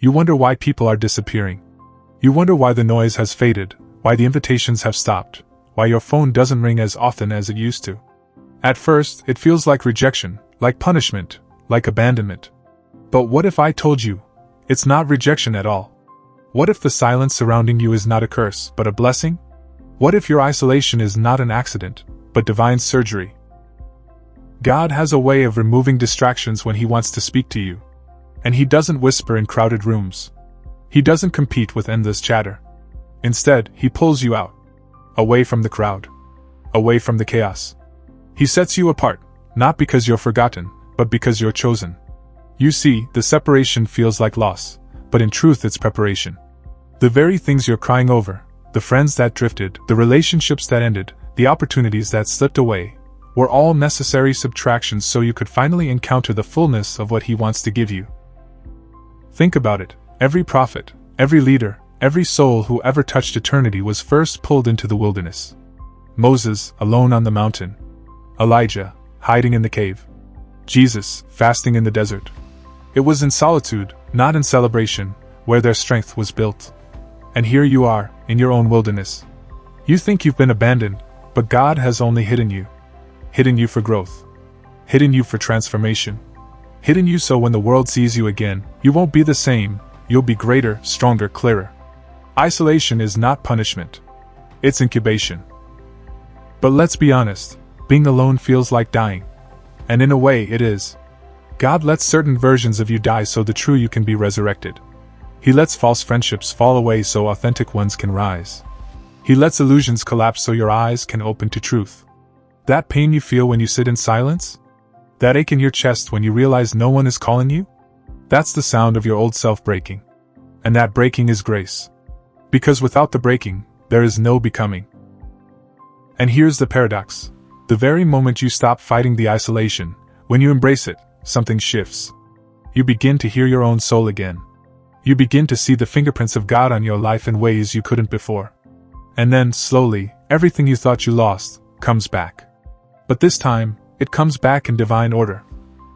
You wonder why people are disappearing. You wonder why the noise has faded, why the invitations have stopped, why your phone doesn't ring as often as it used to. At first, it feels like rejection, like punishment, like abandonment. But what if I told you, it's not rejection at all? What if the silence surrounding you is not a curse, but a blessing? What if your isolation is not an accident, but divine surgery? God has a way of removing distractions when He wants to speak to you. And He doesn't whisper in crowded rooms. He doesn't compete with endless chatter. Instead, He pulls you out. Away from the crowd. Away from the chaos. He sets you apart, not because you're forgotten, but because you're chosen. You see, the separation feels like loss, but in truth it's preparation. The very things you're crying over, the friends that drifted, the relationships that ended, the opportunities that slipped away, were all necessary subtractions so you could finally encounter the fullness of what He wants to give you. Think about it. Every prophet, every leader, every soul who ever touched eternity was first pulled into the wilderness. Moses, alone on the mountain. Elijah, hiding in the cave. Jesus, fasting in the desert. It was in solitude, not in celebration, where their strength was built. And here you are, in your own wilderness. You think you've been abandoned, but God has only hidden you. Hidden you for growth. Hidden you for transformation. Hidden you so when the world sees you again, you won't be the same, you'll be greater, stronger, clearer. Isolation is not punishment. It's incubation. But let's be honest, being alone feels like dying. And in a way, it is. God lets certain versions of you die so the true you can be resurrected. He lets false friendships fall away so authentic ones can rise. He lets illusions collapse so your eyes can open to truth. That pain you feel when you sit in silence? That ache in your chest when you realize no one is calling you? That's the sound of your old self breaking. And that breaking is grace. Because without the breaking, there is no becoming. And here's the paradox. The very moment you stop fighting the isolation, when you embrace it, something shifts. You begin to hear your own soul again. You begin to see the fingerprints of God on your life in ways you couldn't before. And then, slowly, everything you thought you lost comes back. But this time, it comes back in divine order.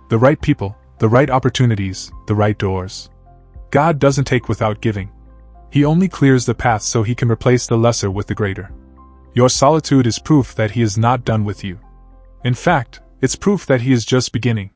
The right people, the right opportunities, the right doors. God doesn't take without giving. He only clears the path so He can replace the lesser with the greater. Your solitude is proof that He is not done with you. In fact, it's proof that He is just beginning.